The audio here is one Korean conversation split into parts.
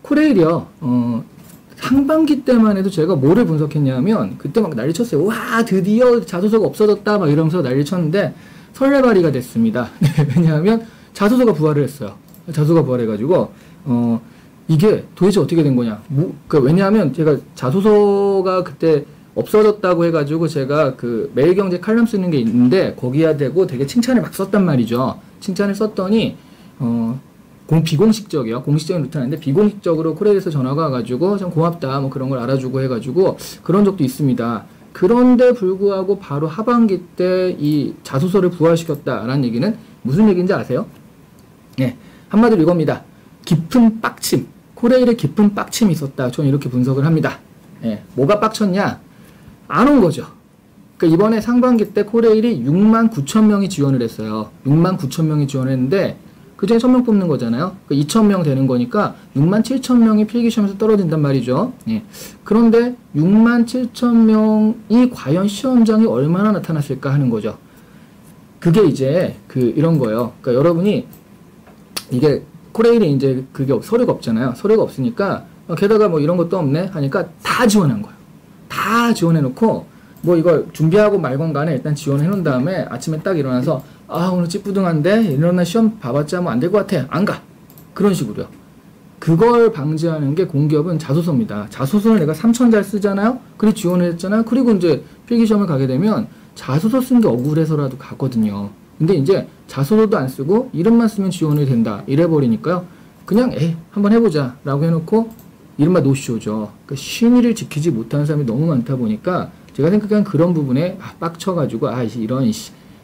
코레일이요. 상반기 때만 해도 제가 뭐를 분석했냐면 그때 막 난리 쳤어요. 와 드디어 자소서가 없어졌다 막 이러면서 난리 쳤는데 설레발이가 됐습니다. 왜냐하면 자소서가 부활을 했어요. 자소서가 부활해가지고 이게 도대체 어떻게 된 거냐. 왜냐하면 제가 자소서가 그때 없어졌다고 해가지고 제가 그 매일경제 칼럼 쓰는 게 있는데 거기에 대고 되게 칭찬을 막 썼단 말이죠. 칭찬을 썼더니 비공식적이요. 공식적인 루트는 아닌데 비공식적으로 코레일에서 전화가 와가지고 참 고맙다 뭐 그런 걸 알아주고 해가지고 그런 적도 있습니다. 그런데 불구하고 바로 하반기 때 이 자소서를 부활시켰다라는 얘기는 무슨 얘기인지 아세요? 네, 한마디로 이겁니다. 깊은 빡침, 코레일에 깊은 빡침이 있었다. 저는 이렇게 분석을 합니다. 네, 뭐가 빡쳤냐? 안 온 거죠. 그러니까 이번에 상반기 때 코레일이 69,000명이 지원을 했어요. 69,000명이 지원했는데 그중에 1,000명 뽑는 거잖아요. 2,000명 되는 거니까 67,000명이 필기시험에서 떨어진단 말이죠. 예. 그런데 67,000명이 과연 시험장이 얼마나 나타났을까 하는 거죠. 그게 이제 이런 거예요. 그러니까 여러분이 이게 코레일이 이제 그게 서류가 없잖아요. 서류가 없으니까 게다가 뭐 이런 것도 없네 하니까 다 지원한 거예요. 다 지원해놓고 뭐 이걸 준비하고 말건 간에 일단 지원해 놓은 다음에 아침에 딱 일어나서 아 오늘 찌뿌둥한데 일어나 시험 봐봤자 뭐 안 될 것 같아 안 가 그런 식으로요. 그걸 방지하는 게 공기업은 자소서입니다. 자소서를 내가 3,000잘 쓰잖아요. 그리고 지원을 했잖아요. 그리고 이제 필기시험을 가게 되면 자소서 쓴 게 억울해서라도 가거든요. 근데 이제 자소서도 안 쓰고 이름만 쓰면 지원이 된다 이래버리니까요. 그냥 한번 해보자 라고 해놓고 이른바 노쇼죠. 그러니까 심의를 지키지 못하는 사람이 너무 많다 보니까 제가 생각한 그런 부분에 빡쳐가지고 이런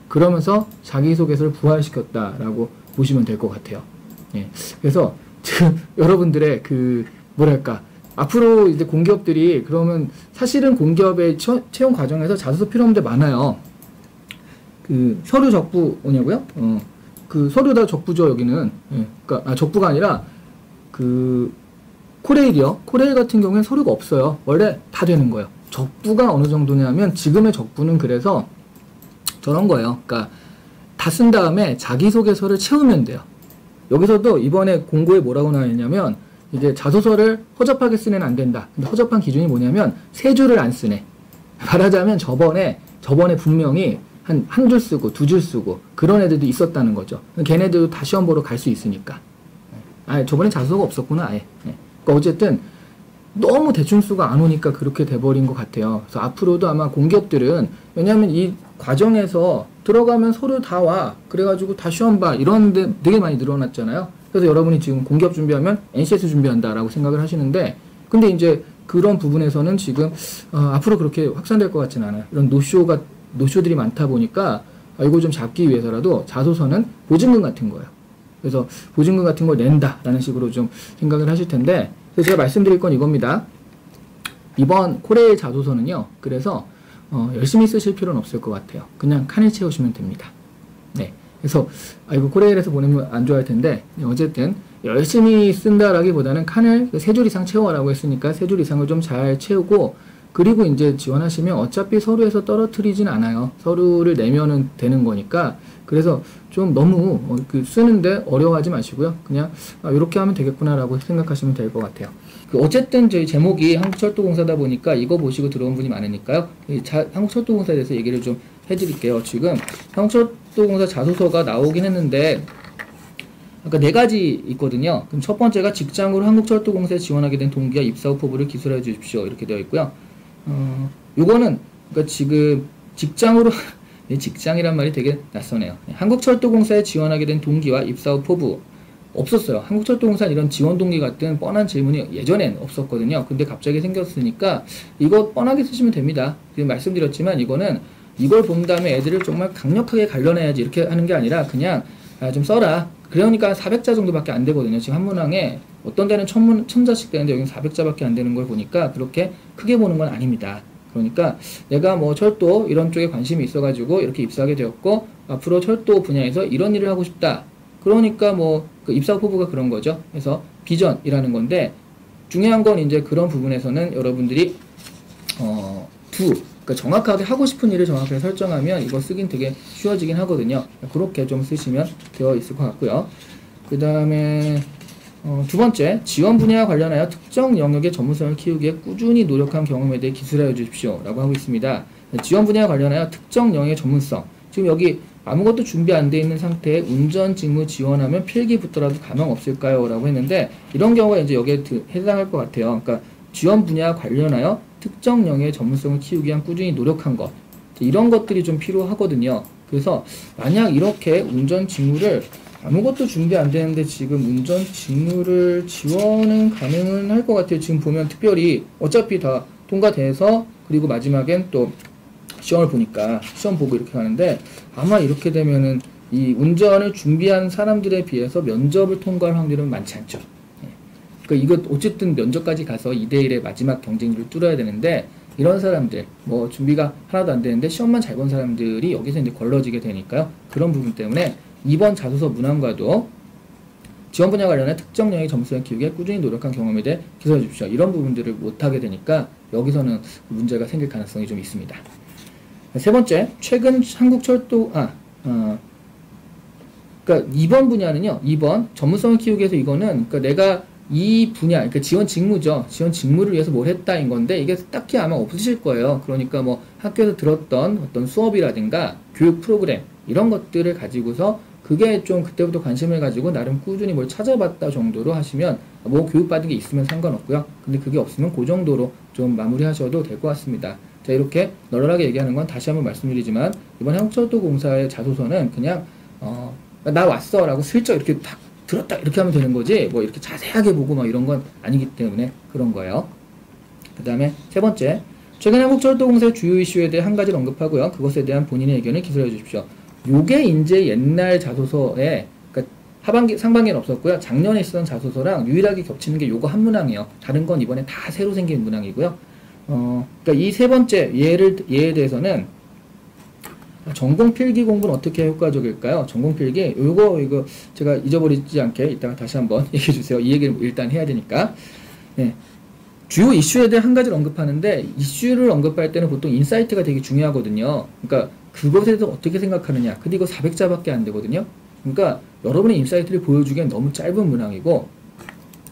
그러면서 자기소개서를 부활시켰다라고 보시면 될 것 같아요. 예. 그래서 지금 여러분들의 뭐랄까 앞으로 이제 공기업들이 그러면 사실은 공기업의 채용 과정에서 자소서 필요한 데 많아요. 서류 적부 뭐냐고요? 서류 다 적부죠 여기는. 예. 그러니까 적부가 아니라 코레일이요. 코레일 같은 경우에는 서류가 없어요. 원래 다 되는 거예요. 적부가 어느 정도냐면 지금의 적부는 그래서 저런 거예요. 그러니까 다 쓴 다음에 자기소개서를 채우면 돼요. 여기서도 이번에 공고에 뭐라고 나와있냐면 이제 자소서를 허접하게 쓰면 안 된다. 근데 허접한 기준이 뭐냐면 3줄을 안 쓰네. 말하자면 저번에 분명히 한 줄 쓰고 2줄 쓰고 그런 애들도 있었다는 거죠. 걔네들도 다 시험 보러 갈 수 있으니까. 저번에 자소서가 없었구나 아예. 그러니까 어쨌든 너무 대충 수가 안 오니까 그렇게 돼버린 것 같아요. 그래서 앞으로도 아마 공기업들은 왜냐하면 이 과정에서 들어가면 서류 다 와. 그래가지고 다 시험 봐. 이런 데 되게 많이 늘어났잖아요. 그래서 여러분이 지금 공기업 준비하면 NCS 준비한다라고 생각을 하시는데 근데 이제 그런 부분에서는 지금 앞으로 그렇게 확산될 것 같지는 않아요. 이런 노쇼들이 많다 보니까 이거 좀 잡기 위해서라도 자소서는 보증금 같은 거예요. 그래서 보증금 같은 걸 낸다라는 식으로 좀 생각을 하실 텐데 그래서 제가 말씀드릴 건 이겁니다. 이번 코레일 자소서는요. 그래서 열심히 쓰실 필요는 없을 것 같아요. 그냥 칸을 채우시면 됩니다. 네. 그래서 이거 코레일에서 보내면 안 좋아할 텐데 어쨌든 열심히 쓴다라기보다는 칸을 3줄 이상 채워라고 했으니까 3줄 이상을 좀 잘 채우고 그리고 이제 지원하시면 어차피 서류에서 떨어뜨리진 않아요. 서류를 내면은 되는 거니까 그래서 좀 너무 쓰는데 어려워하지 마시고요. 그냥 이렇게 하면 되겠구나라고 생각하시면 될 것 같아요. 어쨌든 저희 제목이 한국철도공사다 보니까 이거 보시고 들어온 분이 많으니까요. 한국철도공사에 대해서 얘기를 좀 해드릴게요. 지금 한국철도공사 자소서가 나오긴 했는데 아까 4가지 있거든요. 그럼 첫 번째가 직장으로 한국철도공사에 지원하게 된 동기와 입사 후 포부를 기술해 주십시오. 이렇게 되어 있고요. 요거는 그러니까 지금 직장으로 직장이란 말이 되게 낯서네요. 한국철도공사에 지원하게 된 동기와 입사 후 포부 없었어요. 한국철도공사는 이런 지원 동기 같은 뻔한 질문이 예전엔 없었거든요. 근데 갑자기 생겼으니까 이거 뻔하게 쓰시면 됩니다. 지금 말씀드렸지만 이거는 이걸 본 다음에 애들을 정말 강력하게 갈려내야지 이렇게 하는 게 아니라 그냥 좀 써라. 그러니까 400자 정도밖에 안 되거든요. 지금 한 문항에 어떤 데는 1000자씩 되는데 여기는 400자밖에 안 되는 걸 보니까 그렇게 크게 보는 건 아닙니다. 그러니까 내가 뭐 철도 이런 쪽에 관심이 있어가지고 이렇게 입사하게 되었고 앞으로 철도 분야에서 이런 일을 하고 싶다. 그러니까 뭐 그 입사 후보가 그런 거죠. 비전이라는 건데 중요한 건 이제 그런 부분에서는 여러분들이 그러니까 정확하게 하고 싶은 일을 정확하게 설정하면 이거 쓰긴 되게 쉬워지긴 하거든요. 그렇게 좀 쓰시면 되어 있을 것 같고요. 그 다음에 두 번째, 지원 분야와 관련하여 특정 영역의 전문성을 키우기 위해 꾸준히 노력한 경험에 대해 기술하여 주십시오. 라고 하고 있습니다. 지원 분야와 관련하여 특정 영역의 전문성. 지금 여기 아무것도 준비 안 돼 있는 상태에 운전 직무 지원하면 필기 붙더라도 가망 없을까요? 라고 했는데, 이런 경우가 이제 여기에 해당할 것 같아요. 그러니까 지원 분야와 관련하여 특정 영역의 전문성을 키우기 위한 꾸준히 노력한 것. 이런 것들이 좀 필요하거든요. 그래서 만약 이렇게 운전 직무를 아무것도 준비 안 되는데 지금 운전 직무를 지원은 가능은 할 것 같아요. 지금 보면 특별히 어차피 다 통과돼서 그리고 마지막엔 또 시험을 보니까 시험 보고 이렇게 하는데 아마 이렇게 되면은 이 운전을 준비한 사람들에 비해서 면접을 통과할 확률은 많지 않죠. 그러니까 이거 어쨌든 면접까지 가서 2대1의 마지막 경쟁률을 뚫어야 되는데 이런 사람들 뭐 준비가 하나도 안 되는데 시험만 잘 본 사람들이 여기서 이제 걸러지게 되니까요. 그런 부분 때문에 이번 자소서 문항과도 지원 분야 관련해 특정 영역의 점수를 키우기에 꾸준히 노력한 경험에 대해 기술해 주십시오. 이런 부분들을 못하게 되니까 여기서는 문제가 생길 가능성이 좀 있습니다. 세 번째, 최근 한국철도 그러니까 2번 분야는요. 2번 전문성을 키우기 위해서 이거는 그러니까 내가 이 분야, 그러니까 지원 직무죠. 지원 직무를 위해서 뭘 했다인 건데 이게 딱히 아마 없으실 거예요. 그러니까 뭐 학교에서 들었던 어떤 수업이라든가 교육 프로그램 이런 것들을 가지고서 그게 좀 그때부터 관심을 가지고 나름 꾸준히 뭘 찾아봤다 정도로 하시면 뭐 교육받은 게 있으면 상관없고요. 근데 그게 없으면 그 정도로 좀 마무리하셔도 될 것 같습니다. 자, 이렇게 널널하게 얘기하는 건 다시 한번 말씀드리지만 이번 한국철도공사의 자소서는 그냥 나 왔어 라고 슬쩍 이렇게 딱 들었다 이렇게 하면 되는 거지 뭐 이렇게 자세하게 보고 막 이런 건 아니기 때문에 그런 거예요. 그 다음에 세 번째, 최근 한국철도공사의 주요 이슈에 대해 한 가지를 언급하고요. 그것에 대한 본인의 의견을 기술해 주십시오. 요게 이제 옛날 자소서에 그러니까 상반기는 없었고요. 작년에 있었던 자소서랑 유일하게 겹치는 게 요거 한 문항이에요. 다른 건 이번에 다 새로 생긴 문항이고요. 그러니까 이 세 번째 예에 대해서는 전공 필기 공부는 어떻게 효과적일까요? 전공 필기 이거 제가 잊어버리지 않게 이따가 다시 한번 얘기해 주세요. 이 얘기를 일단 해야 되니까. 네. 주요 이슈에 대해 한 가지를 언급하는데 이슈를 언급할 때는 보통 인사이트가 되게 중요하거든요. 그러니까 그것에 대해서 어떻게 생각하느냐. 근데 이거 400자밖에 안 되거든요. 그러니까 여러분의 인사이트를 보여주기엔 너무 짧은 문항이고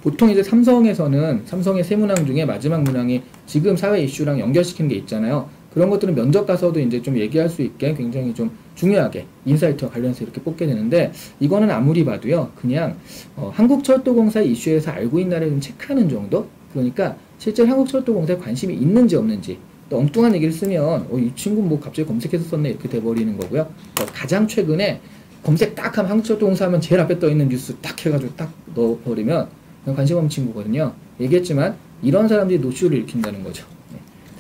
보통 이제 삼성에서는 삼성의 세 문항 중에 마지막 문항이 지금 사회 이슈랑 연결시키는 게 있잖아요. 그런 것들은 면접 가서도 이제 좀 얘기할 수 있게 굉장히 좀 중요하게 인사이트와 관련해서 이렇게 뽑게 되는데 이거는 아무리 봐도요 그냥 한국철도공사 이슈에서 알고 있나를 좀 체크하는 정도. 그러니까 실제 한국철도공사에 관심이 있는지 없는지. 또 엉뚱한 얘기를 쓰면 이 친구 뭐 갑자기 검색해서 썼네 이렇게 돼버리는 거고요. 가장 최근에 검색 딱 하면 한국철도공사 하면 제일 앞에 떠있는 뉴스 딱 해가지고 딱 넣어버리면 관심 없는 친구거든요. 얘기했지만 이런 사람들이 노쇼를 일으킨다는 거죠.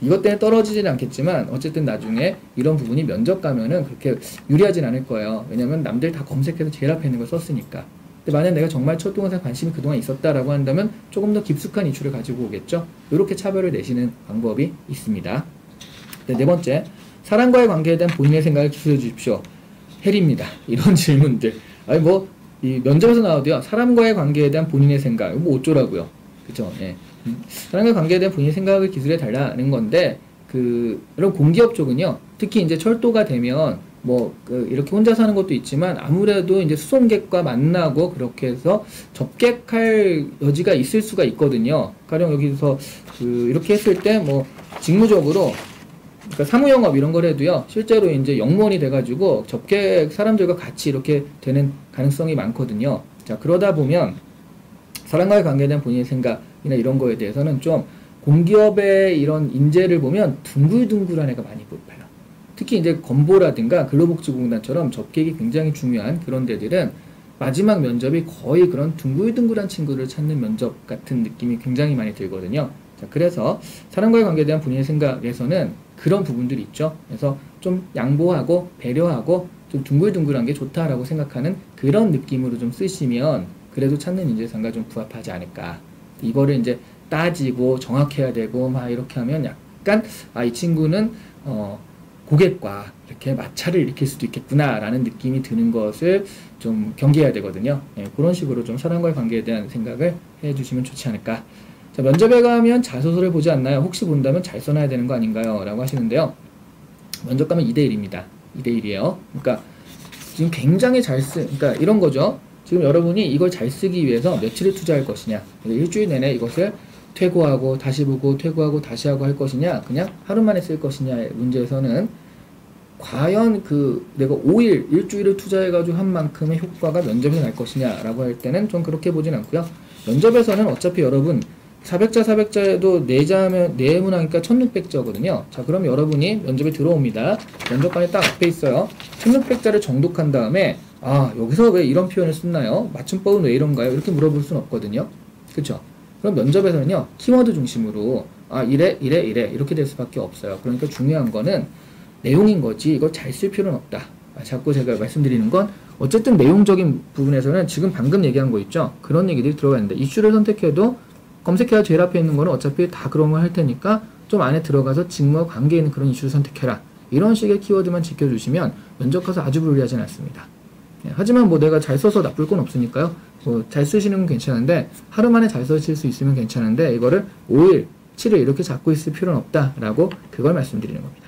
이것 때문에 떨어지지는 않겠지만 어쨌든 나중에 이런 부분이 면접 가면은 그렇게 유리하진 않을 거예요. 왜냐면 남들 다 검색해서 제일 앞에 있는 걸 썼으니까. 근데 만약 내가 정말 철도공사에 관심이 그동안 있었다라고 한다면 조금 더 깊숙한 이슈를 가지고 오겠죠. 이렇게 차별을 내시는 방법이 있습니다. 네 번째, 사람과의 관계에 대한 본인의 생각을 기술해 주십시오. 헬입니다. 이런 질문들. 아니 이 면접에서 나오도요. 사람과의 관계에 대한 본인의 생각. 뭐 어쩌라고요. 그쵸? 예. 사람과의 관계에 대한 본인의 생각을 기술해 달라는 건데 이런 공기업 쪽은요. 특히 이제 철도가 되면 이렇게 혼자 사는 것도 있지만 아무래도 이제 수송객과 만나고 그렇게 해서 접객할 여지가 있을 수가 있거든요. 가령 여기서 이렇게 했을 때 직무적으로 그러니까 사무영업 이런 걸 해도요, 실제로 이제 영무원이 돼가지고 접객 사람들과 같이 이렇게 되는 가능성이 많거든요. 자, 그러다 보면 사람과의 관계에 대한 본인의 생각이나 이런 거에 대해서는 좀 공기업의 이런 인재를 보면 둥글둥글한 애가 많이 뽑혀요. 특히 이제 건보라든가 근로복지공단처럼 접객이 굉장히 중요한 그런 데들은 마지막 면접이 거의 그런 둥글둥글한 친구를 찾는 면접 같은 느낌이 굉장히 많이 들거든요. 자, 그래서 사람과의 관계에 대한 본인의 생각에서는 그런 부분들이 있죠. 그래서 좀 양보하고 배려하고 좀 둥글둥글한 게 좋다라고 생각하는 그런 느낌으로 좀 쓰시면 그래도 찾는 인재상과 좀 부합하지 않을까. 이거를 이제 따지고 정확해야 되고 막 이렇게 하면 약간 이 친구는 고객과 이렇게 마찰을 일으킬 수도 있겠구나라는 느낌이 드는 것을 좀 경계해야 되거든요. 그런 식으로 좀 사람과의 관계에 대한 생각을 해주시면 좋지 않을까. 자, 면접에 가면 자소서를 보지 않나요? 혹시 본다면 잘 써놔야 되는 거 아닌가요? 라고 하시는데요. 면접 가면 2대1입니다. 2대1이에요. 그러니까 지금 굉장히 그러니까 이런 거죠. 지금 여러분이 이걸 잘 쓰기 위해서 며칠을 투자할 것이냐, 일주일 내내 이것을 퇴고하고 다시 보고 퇴고하고 다시 하고 할 것이냐, 그냥 하루 만에 쓸 것이냐의 문제에서는 과연 내가 5일, 일주일을 투자해가지고 한 만큼의 효과가 면접에서 날 것이냐라고 할 때는 좀 그렇게 보진 않고요. 면접에서는 어차피 여러분 400자에도 내문하니까 1600자거든요. 자, 그럼 여러분이 면접에 들어옵니다. 면접관이 딱 앞에 있어요. 1600자를 정독한 다음에 여기서 왜 이런 표현을 썼나요? 맞춤법은 왜 이런가요? 이렇게 물어볼 수는 없거든요. 그쵸? 그럼 면접에서는요, 키워드 중심으로 이래 이렇게 될 수밖에 없어요. 그러니까 중요한 거는 내용인 거지 이걸 잘 쓸 필요는 없다. 자꾸 제가 말씀드리는 건 어쨌든 내용적인 부분에서는 지금 방금 얘기한 거 있죠? 그런 얘기들이 들어가 있는데 이슈를 선택해도 검색해야 제일 앞에 있는 거는 어차피 다 그런 걸 할 테니까 좀 안에 들어가서 직무와 관계 있는 그런 이슈를 선택해라. 이런 식의 키워드만 지켜주시면 면접 가서 아주 불리하진 않습니다. 하지만 뭐 내가 잘 써서 나쁠 건 없으니까요. 잘 쓰시는 건 괜찮은데 하루 만에 잘 쓰실 수 있으면 괜찮은데 이거를 5일, 7일 이렇게 잡고 있을 필요는 없다라고 그걸 말씀드리는 겁니다.